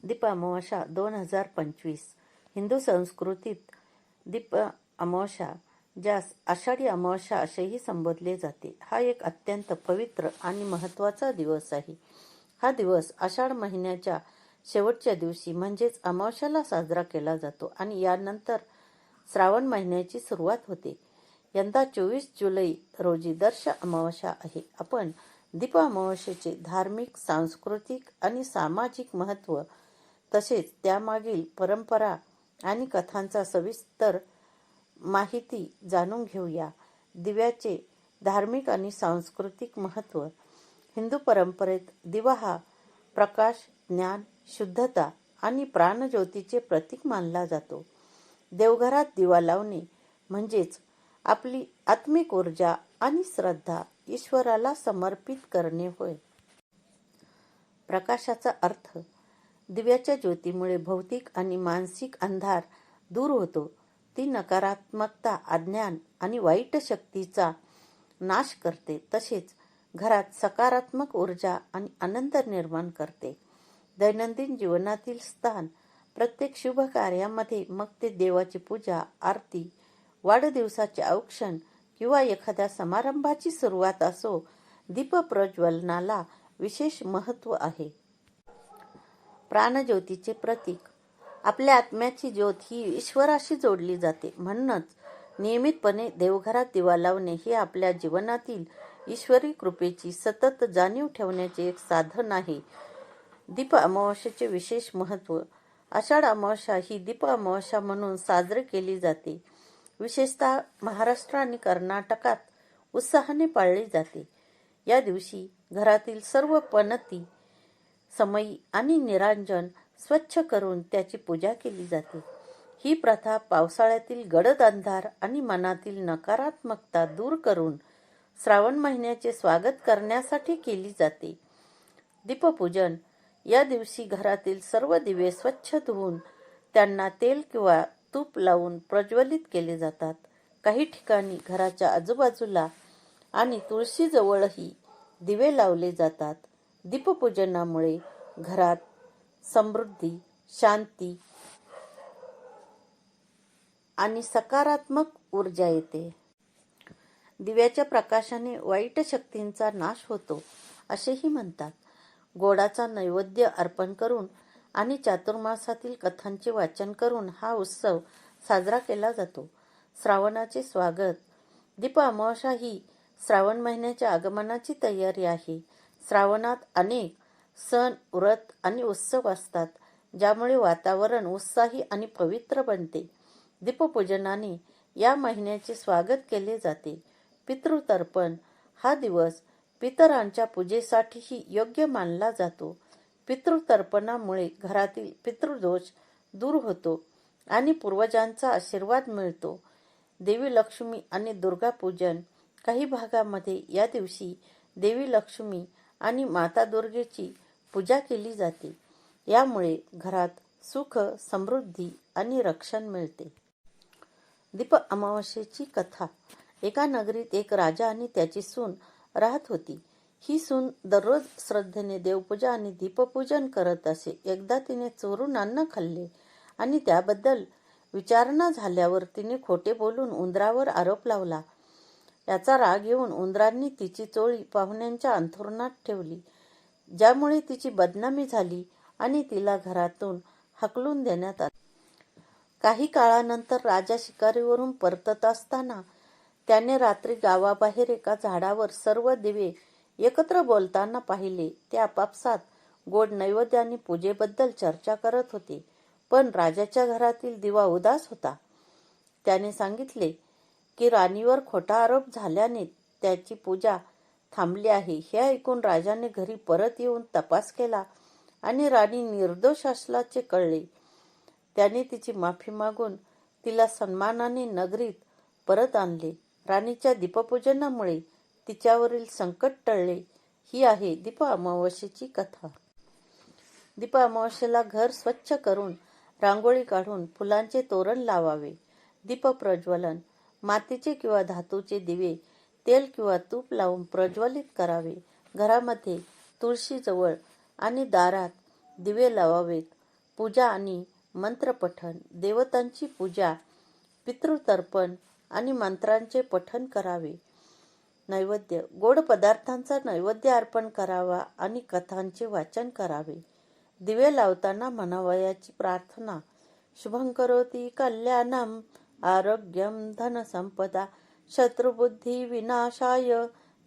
दीप अमावस्या 2025 हिंदू संस्कृतीत दीप अमावस्या, ज्यास आषाढी अमावस्या असेही संबोधले जाते, हा एक अत्यंत पवित्र आणि महत्त्वाचा दिवस आहे. हा दिवस आषाढ महिन्याच्या शेवटच्या दिवशी म्हणजेच अमावस्याला साजरा केला जातो आणि यानंतर श्रावण महिन्याची सुरुवात होते. यंदा 24 जुलै रोजी दर्श अमावस्या आहे. आपण दीप अमावस्येचे धार्मिक, सांस्कृतिक आणि सामाजिक महत्त्व तसेच त्यामागील परंपरा आणि कथांचा सविस्तर माहिती जाणून घेऊया. दिव्याचे धार्मिक आणि सांस्कृतिक महत्त्व. हिंदू परंपरेत दिवा हा प्रकाश, ज्ञान, शुद्धता आणि प्राणज्योतीचे प्रतीक मानला जातो. देवघरात दिवा लावणे म्हणजेच आपली आत्मिक ऊर्जा आणि श्रद्धा ईश्वराला समर्पित करणे होय. प्रकाशाचा अर्थ. दिव्याच्या ज्योतीमुळे भौतिक आणि मानसिक अंधार दूर होतो. ती नकारात्मकता, अज्ञान आणि वाईट शक्तीचा नाश करते. तसेच घरात सकारात्मक ऊर्जा आणि आनंद निर्माण करते. दैनंदिन जीवनातील स्थान. प्रत्येक शुभ कार्यामध्ये, मग ते देवाची पूजा, आरती, वाढदिवसाचे औक्षण किंवा एखाद्या समारंभाची सुरुवात असो, दीप प्रज्वलनाला विशेष महत्त्व आहे. प्राणज्योतीचे प्रतीक. आपल्या आत्म्याची ज्योत ही ईश्वराशी जोडली जाते. म्हणूनच नियमितपणे देवघरात दिवा लावणे हे आपल्या जीवनातील ईश्वरी कृपेची सतत जाणीव ठेवण्याचे एक साधन आहे. दीप अमावस्येचे विशेष महत्त्व. आषाढ अमावस्या ही दीप अमावस्या म्हणून साजरी केली जाते. विशेषतः महाराष्ट्र आणि कर्नाटकात उत्साहाने पाळली जाते. या दिवशी घरातील सर्व पणती, समई आणि निरांजन स्वच्छ करून त्याची पूजा केली जाते. ही प्रथा पावसाळ्यातील गडद अंधार आणि मनातील नकारात्मकता दूर करून श्रावण महिन्याचे स्वागत करण्यासाठी केली जाते. दीपपूजन. या दिवशी घरातील सर्व दिवे स्वच्छ धुवून त्यांना तेल किंवा तूप लावून प्रज्वलित केले जातात. काही ठिकाणी घराच्या आजूबाजूला आणि तुळशीजवळही दिवे लावले जातात. दीपपूजनामुळे घरात समृद्धी, शांती आणि सकारात्मक ऊर्जा येते. दिव्याच्या प्रकाशाने वाईट शक्तींचा नाश होतो असेही म्हणतात. गोडाचा नैवेद्य अर्पण करून आणि चातुर्मासातील कथांचे वाचन करून हा उत्सव साजरा केला जातो. श्रावणाचे स्वागत. दीप अमावस्या ही श्रावण महिन्याच्या आगमनाची तयारी आहे. श्रावणात अनेक सण, व्रत आणि उत्सव असतात, ज्यामुळे वातावरण उत्साही आणि पवित्र बनते. दीपपूजनाने या महिन्याचे स्वागत केले जाते. पितृतर्पण. हा दिवस पितरांच्या पूजेसाठीही योग्य मानला जातो. पितृतर्पणामुळे घरातील पितृदोष दूर होतो आणि पूर्वजांचा आशीर्वाद मिळतो. देवी लक्ष्मी आणि दुर्गा पूजन. काही भागामध्ये या दिवशी देवी लक्ष्मी आणि माता दुर्गेची पूजा केली जाते. यामुळे घरात सुख, समृद्धी आणि रक्षण मिळते. दीप अमावस्येची कथा. एका नगरीत एक राजा आणि त्याची सून राहत होती. ही सून दररोज श्रद्धेने देवपूजा आणि दीपपूजन करत असे. एकदा तिने चोरून अन्न खाल्ले आणि त्याबद्दल विचारणा झाल्यावर तिने खोटे बोलून उंदरावर आरोप लावला. याचा राग येऊन उंदरांनी तिची चोळी पाहुण्यांच्या अंथरुणात ठेवली, ज्यामुळे तिची बदनामी झाली आणि तिला घरातून हाकलून देण्यात आले. काही काळानंतर राजा शिकारीवरून परतत असताना त्याने रात्री गावाबाहेर एका झाडावर सर्व दिवे एकत्र बोलताना पाहिले. ते आपापसात गोड नैवेद्य आणि पूजेबद्दल चर्चा करत होते. पण राजाच्या घरातील दिवा उदास होता. त्याने सांगितले की राणीवर खोटा आरोप झाल्याने त्याची पूजा थांबली आहे. हे ऐकून राजाने घरी परत येऊन तपास केला आणि राणी निर्दोष असल्याचे कळले. त्याने तिची माफी मागून तिला सन्मानाने नगरीत परत आणले. राणीच्या दीपपूजनामुळे तिच्यावरील संकट टळले. ही आहे दीप अमावस्येची कथा. दीप अमावस्येला घर स्वच्छ करून, रांगोळी काढून फुलांचे तोरण लावावे. दीप प्रज्वलन. मातीचे किंवा धातूचे दिवे तेल किंवा तूप लावून प्रज्वलित करावे. घरामध्ये, तुळशीजवळ आणि दारात दिवे लावावेत. पूजा आणि मंत्रपठण, देवतांची पूजा, पितृतर्पण आणि मंत्रांचे पठण करावे. नैवेद्य, गोड पदार्थांचा नैवेद्य अर्पण करावा आणि कथांचे वाचन करावे. दिवे लावताना म्हणावयाची प्रार्थना, शुभं करोति कल्याणं आरोग्यं धनसंपदा शत्रुबुद्धी विनाशाय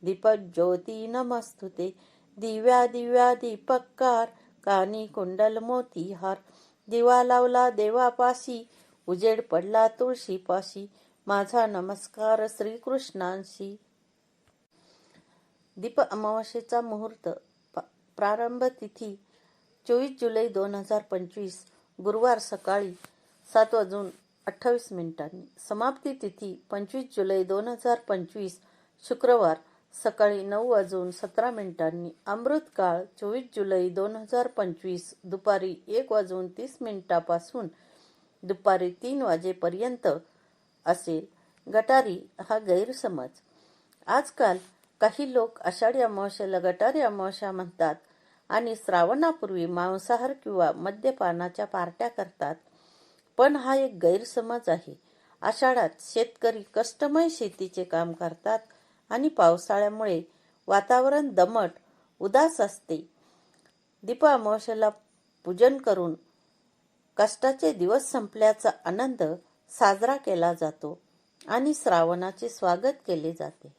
दीपज्योती नमस्तुते. दिव्या दिव्या दीपकार कानी कुंडल मोतीहार. दिवा लावला देवापाशी उजेड पडला तुळशीपाशी. माझा नमस्कार श्रीकृष्णांशी. दीप अमावास्येचा मुहूर्त. प्रारंभ तिथी 24 जुलै 2025 गुरुवार सकाळी 7:28. समाप्ती तिथी 25 जुलै 2025 शुक्रवार सकाळी 9:17. अमृत काळ 24 जुलै 2025 दुपारी 1:30 पासून दुपारी 3 वाजेपर्यंत असेल. गटारी हा गैरसमज. आजकाल काही लोक आषाढी अमावास्येला गटारी अमावास्या म्हणतात आणि श्रावणापूर्वी मांसाहार किंवा मद्यपानाच्या पार्ट्या करतात. पण हा एक गैरसमज आहे. आषाढात शेतकरी कष्टमय शेतीचे काम करतात आणि पावसाळ्यामुळे वातावरण दमट उदास असते. दीप अमावास्येला पूजन करून कष्टाचे दिवस संपल्याचा आनंद साजरा केला जातो आणि श्रावणाचे स्वागत केले जाते.